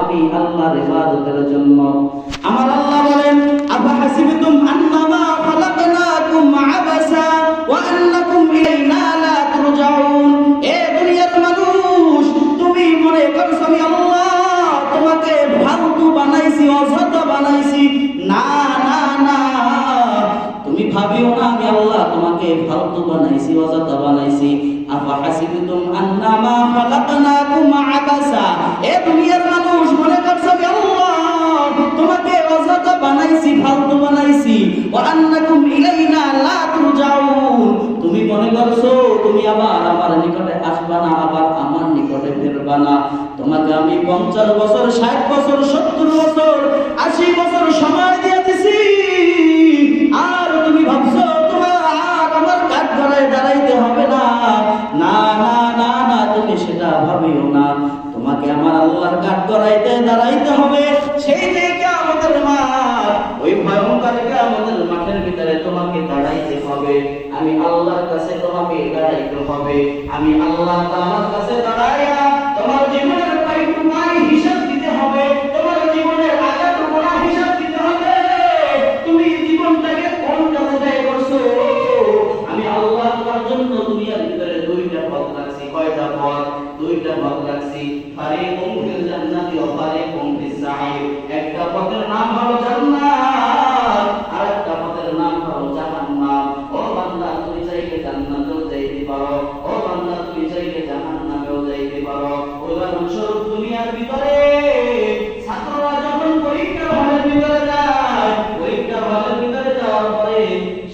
আমি আল্লাহর ইবাদতের জন্য। আমার আল্লাহ বলেন, আফা হাসিবতুম আন্নামা খালাকনাকুম আবাসা ওয়া আন্নাকুম ইলাইনা লা তুরজাউন। এ দুনিয়ার মানুষ, তুমি মনে করছো আমি আল্লাহ তোমাকে ফালতু বানাইছি, অযথা বানাইছি? না না না, তুমি ভাবিও না আমি আল্লাহ তোমাকে ফালতু বানাইছি, অযথা বানাইছি। আফা হাসিবতুম আন্নামা খালাকনাকুম আবাসা। এ দুনিয়ার মানুষ, মনে করছো আমি আল্লাহ তোমাকে অযথা বানাইছি, ফালতু বানাইছি? ওয়া আন্নাকুম ইলাইনা লা তুরজাউন, তুমি মনে করছো তুমি আবার আমার নিকটে আসবা না, আবার আমার নিকটে ফিরবা না। তোমাকে আমি 50 বছর, 60 বছর, 70 বছর, 80 বছর সময় দিয়ে দিছি, আর তুমি ভাবছো তোমার আর আমার কাঠগড়ায় দাঁড়াইতে হবে না? না না না না, তুমি সেটা ভাবিও না। তোমাকে আমার আল্লাহর কাঠগড়াইতে দাঁড়াইতে হবে। সেই যে কিয়ামতের মাঠ, ওই ভয়ঙ্কর কিয়ামতের মাঠের ভিতরে তোমাকে দাঁড়াইতে হবে। আমি আল্লাহর কাছে তোমাকে দাঁড়াইতে হবে। আমি আল্লাহ তাআলার কাছে দাঁড়াইয়া তোমার জীবনের পাই হিসাব দিতে হবে। তোমার জীবনের আগার গোনা হিসাব দিতে হবে। তুমি জীবনটাকে কোন কাজে ব্যয় করছো? আমি আল্লাহ তোমার জন্য দুনিয়ার ভিতরে দুইটা পথ রাখছি। কয়টা পথ? দুইটা পথ রাখছি। ফারিকুম ফিল জান্নাতি ওয়া ফারিকুম ফিস সাঈর। একটা পথের নাম হলো জান্নাত, আর একটা পথের নাম হলো জাহান্নাম। ও বান্দা, তুমি চাইলে জান্নাতেও যাইতে পারো, ও বান্দা তুমি চাইলে জাহান্নামেও যাইতে পারো। উদাহরণস্বরূপ, দুনিয়ার ভিতরে ছাত্ররা যখন পরীক্ষার হলের ভিতরে যায়, পরীক্ষার হলের ভিতরে যাওয়ার পরে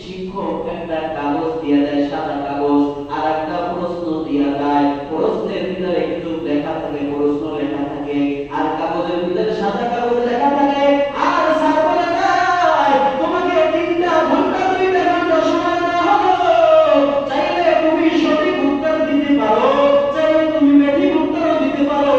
শিক্ষক একটা কাগজ দিয়ে দেয়, সাদা কাগজ, আর একটা প্রশ্ন দিয়ে দেয়। প্রশ্নের ভিতরে কিছু লেখা থাকে, প্রশ্ন লেখা থাকে, আর কাগজের ভিতরে সাদা কাগজ লেখা থাকে। আর স্যার বলে দেয়, তোমাকে 3 ঘন্টা 2 ঘন্টা সময় দেওয়া হলো। চাইলে তুমি সঠিক উত্তর দিতে পারো, চাইলে তুমি সঠিক উত্তর দিতে পারো।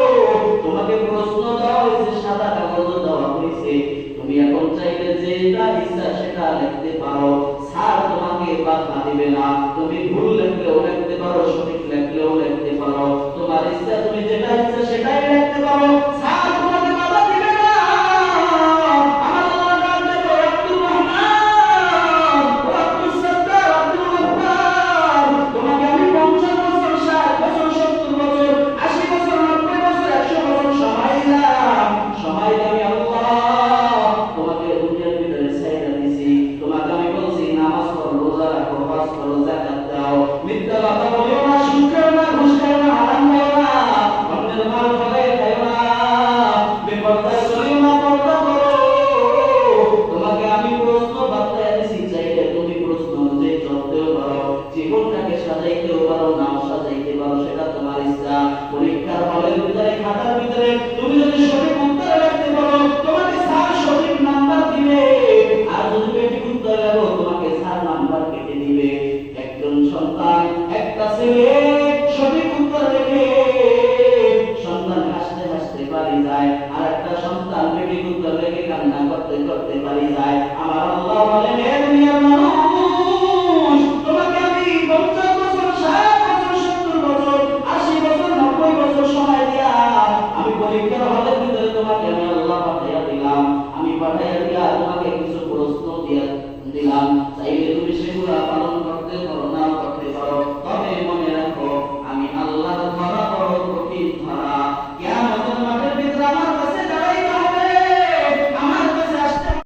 তোমাকে প্রশ্ন দেওয়া হয়েছে, সাদা কাগজ দেওয়া হয়েছে, তুমি এখন চাইলে যেটা ইচ্ছা সেটা লিখতে পারো। স্যার তোমাকে বাধা দিবে না। তুমি ভুল লিখলেও লিখতে পারো, সঠিক লিখলেও লিখতে পারো। তোমার ইচ্ছা, তুমি যেটা ইচ্ছা সেটাই লিখতে পারো। স্যার তোমাকে বাধা দিবে না। আমার আল্লাহ নাম দেব আব্দুর রহমান, আব্দুল সত্তার, আব্দুল গফফার। তোমাকে আমি 50 বছর, 60 বছর, 70 বছর, 80 বছর, 90 বছর, 100 বছর সময় দিলাম। সময় দিয়ে আমি আল্লাহ তোমাকে দুনিয়ার ভিতরে ছেড়ে দিয়েছি। তোমাকে আমি বলছি নামাজ পড়ো, রোজা রাখো, হজ করো, যাকাত দাও, মিথ্যা কথা বলিও না, সুদ খাও না, ঘুষ খাও না, হারাম খাও না, অন্যের মাল ঠকাই খাও না, বেপরদায় চলিও না, পর্দা করো। তোমাকে আমি প্রশ্ন বাতলাইয়া দিয়েছি, চাইলে তুমি প্রশ্ন অনুযায়ী চলতেও পারো, জীবনটাকে সাজাইতেও পারো, নাও সাজাইতে পারো, সেটা তোমার ইচ্ছা। পরীক্ষার হলের ভিতরে, খাতার ভিতরে তুমি যদি সঠিক উত্তর লিখতে পারো, তোমাকে স্যার সঠিক নাম্বার দিবে, আর যদি বেঠিক উত্তর লেখো তোমাকে স্যার নাম্বার কেটে দিবে। একজন সন্তান, একটা ছেলে সঠিক উত্তর লেখে, সন্তান হাসতে হাসতে বাড়ি যায়, আর একটা সন্তান বেঠিক উত্তর লেখে কান্না করতে করতে বাড়ি যায়। আমার আল্লাহ বলেন, হে দুনিয়ার মানুষ, তোমাকে আমি 50 বছর, 60 বছর, 70 বছর, 80 বছর, 90 বছর সময় দিয়া আমি পরীক্ষার হলের ভিতরে তোমাকে আমি আল্লাহ পাঠাইয়া দিলাম। আমি পাঠাইয়া দিয়া তোমাকে কিছু প্রশ্ন দিয়া